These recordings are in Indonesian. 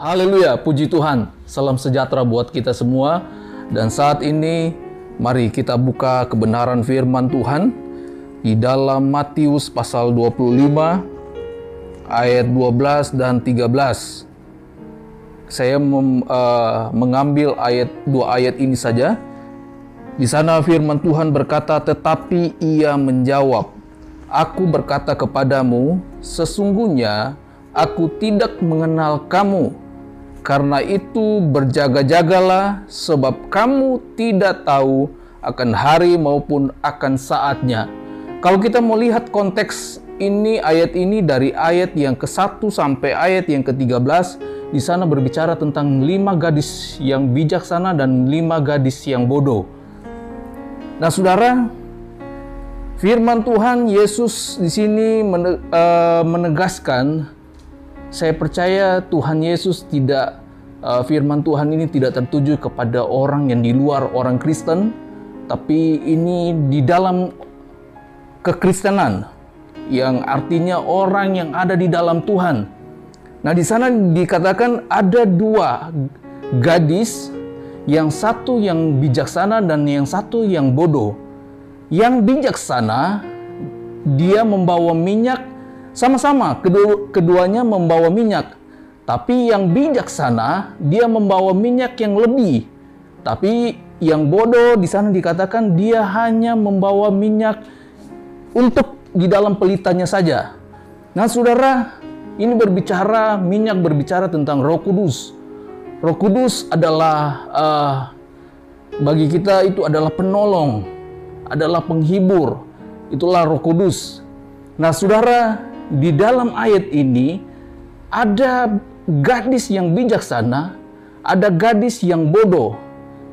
Haleluya, puji Tuhan. Salam sejahtera buat kita semua. Dan saat ini mari kita buka kebenaran firman Tuhan di dalam Matius pasal 25 ayat 12 dan 13. Saya mengambil dua ayat ini saja. Di sana firman Tuhan berkata, "Tetapi ia menjawab, Aku berkata kepadamu, sesungguhnya aku tidak mengenal kamu. Karena itu berjaga-jagalah, sebab kamu tidak tahu akan hari maupun akan saatnya." Kalau kita mau lihat konteks ini, ayat ini dari ayat yang ke-1 sampai ayat yang ke-13, di sana berbicara tentang 5 gadis yang bijaksana dan 5 gadis yang bodoh. Nah, saudara, firman Tuhan Yesus di sini menegaskan, saya percaya Tuhan Yesus firman Tuhan ini tidak tertuju kepada orang yang di luar orang Kristen, tapi ini di dalam kekristenan, yang artinya orang yang ada di dalam Tuhan. Nah, di sana dikatakan ada 2 gadis, yang satu yang bijaksana dan yang satu yang bodoh. Yang bijaksana, dia membawa minyak, sama-sama keduanya membawa minyak. Tapi yang bijaksana, dia membawa minyak yang lebih. Tapi yang bodoh di sana dikatakan dia hanya membawa minyak untuk di dalam pelitanya saja. Nah, saudara, ini minyak berbicara tentang Roh Kudus. Roh Kudus adalah bagi kita itu adalah penolong, adalah penghibur. Itulah Roh Kudus. Nah, saudara, di dalam ayat ini ada gadis yang bijaksana, ada gadis yang bodoh.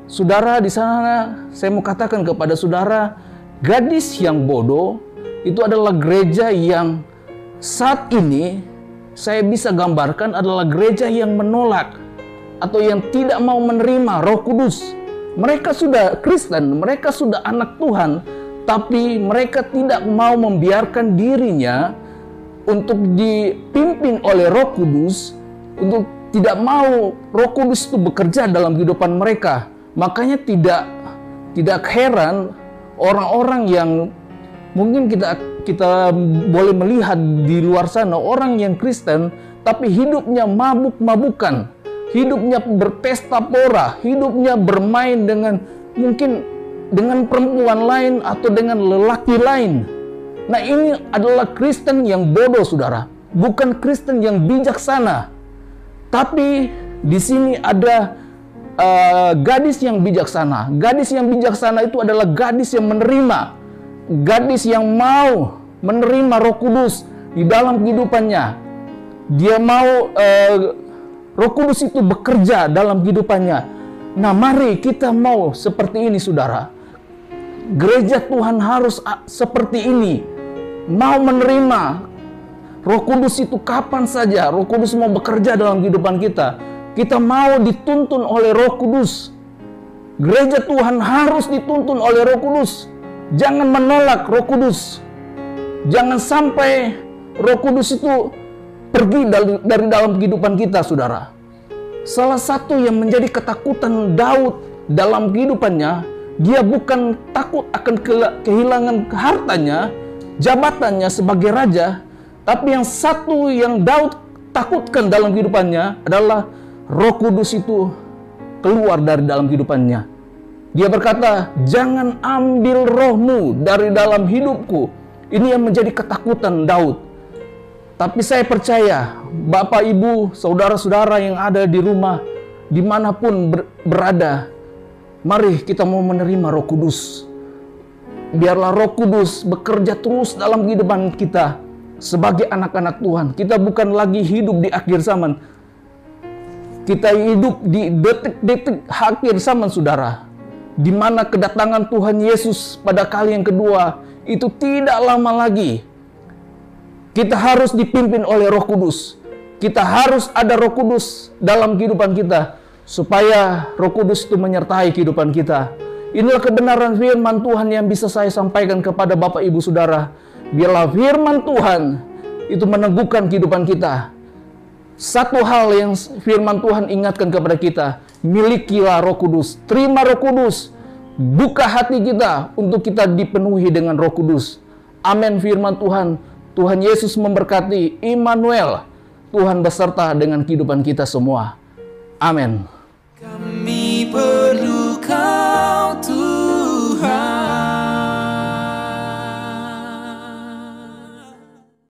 Saudara, di sana saya mau katakan kepada saudara, gadis yang bodoh itu adalah gereja yang saat ini saya bisa gambarkan adalah gereja yang menolak atau yang tidak mau menerima Roh Kudus. Mereka sudah Kristen, mereka sudah anak Tuhan, tapi mereka tidak mau membiarkan dirinya untuk dipimpin oleh Roh Kudus, untuk tidak mau Roh Kudus itu bekerja dalam kehidupan mereka. Makanya tidak heran orang-orang yang mungkin kita boleh melihat di luar sana, orang yang Kristen tapi hidupnya mabuk-mabukan, hidupnya berpesta pora, hidupnya bermain mungkin dengan perempuan lain atau dengan lelaki lain. Nah, ini adalah Kristen yang bodoh, saudara. Bukan Kristen yang bijaksana. Tapi di sini ada gadis yang bijaksana. Gadis yang bijaksana itu adalah gadis yang menerima. Gadis yang mau menerima Roh Kudus di dalam kehidupannya. Dia mau Roh Kudus itu bekerja dalam kehidupannya. Nah, mari kita mau seperti ini, saudara. Gereja Tuhan harus seperti ini. Mau menerima Roh Kudus itu kapan saja Roh Kudus mau bekerja dalam kehidupan kita. Kita mau dituntun oleh Roh Kudus. Gereja Tuhan harus dituntun oleh Roh Kudus. Jangan menolak Roh Kudus. Jangan sampai Roh Kudus itu pergi dari dalam kehidupan kita, saudara. Salah satu yang menjadi ketakutan Daud dalam kehidupannya, dia bukan takut akan kehilangan hartanya, jabatannya sebagai raja, tapi yang satu yang Daud takutkan dalam kehidupannya adalah Roh Kudus itu keluar dari dalam kehidupannya. Dia berkata, "Jangan ambil rohmu dari dalam hidupku." Ini yang menjadi ketakutan Daud. Tapi saya percaya, Bapak, Ibu, saudara-saudara yang ada di rumah, dimanapun berada, mari kita mau menerima Roh Kudus. Biarlah Roh Kudus bekerja terus dalam kehidupan kita sebagai anak-anak Tuhan. Kita bukan lagi hidup di akhir zaman. Kita hidup di detik-detik akhir zaman, saudara. Di mana kedatangan Tuhan Yesus pada kali yang kedua itu tidak lama lagi. Kita harus dipimpin oleh Roh Kudus. Kita harus ada Roh Kudus dalam kehidupan kita, supaya Roh Kudus itu menyertai kehidupan kita. Inilah kebenaran firman Tuhan yang bisa saya sampaikan kepada Bapak, Ibu, Saudara. Biarlah firman Tuhan itu meneguhkan kehidupan kita. Satu hal yang firman Tuhan ingatkan kepada kita, milikilah Roh Kudus, terima Roh Kudus, buka hati kita untuk kita dipenuhi dengan Roh Kudus. Amin firman Tuhan. Tuhan Yesus memberkati. Immanuel, Tuhan beserta dengan kehidupan kita semua. Amin.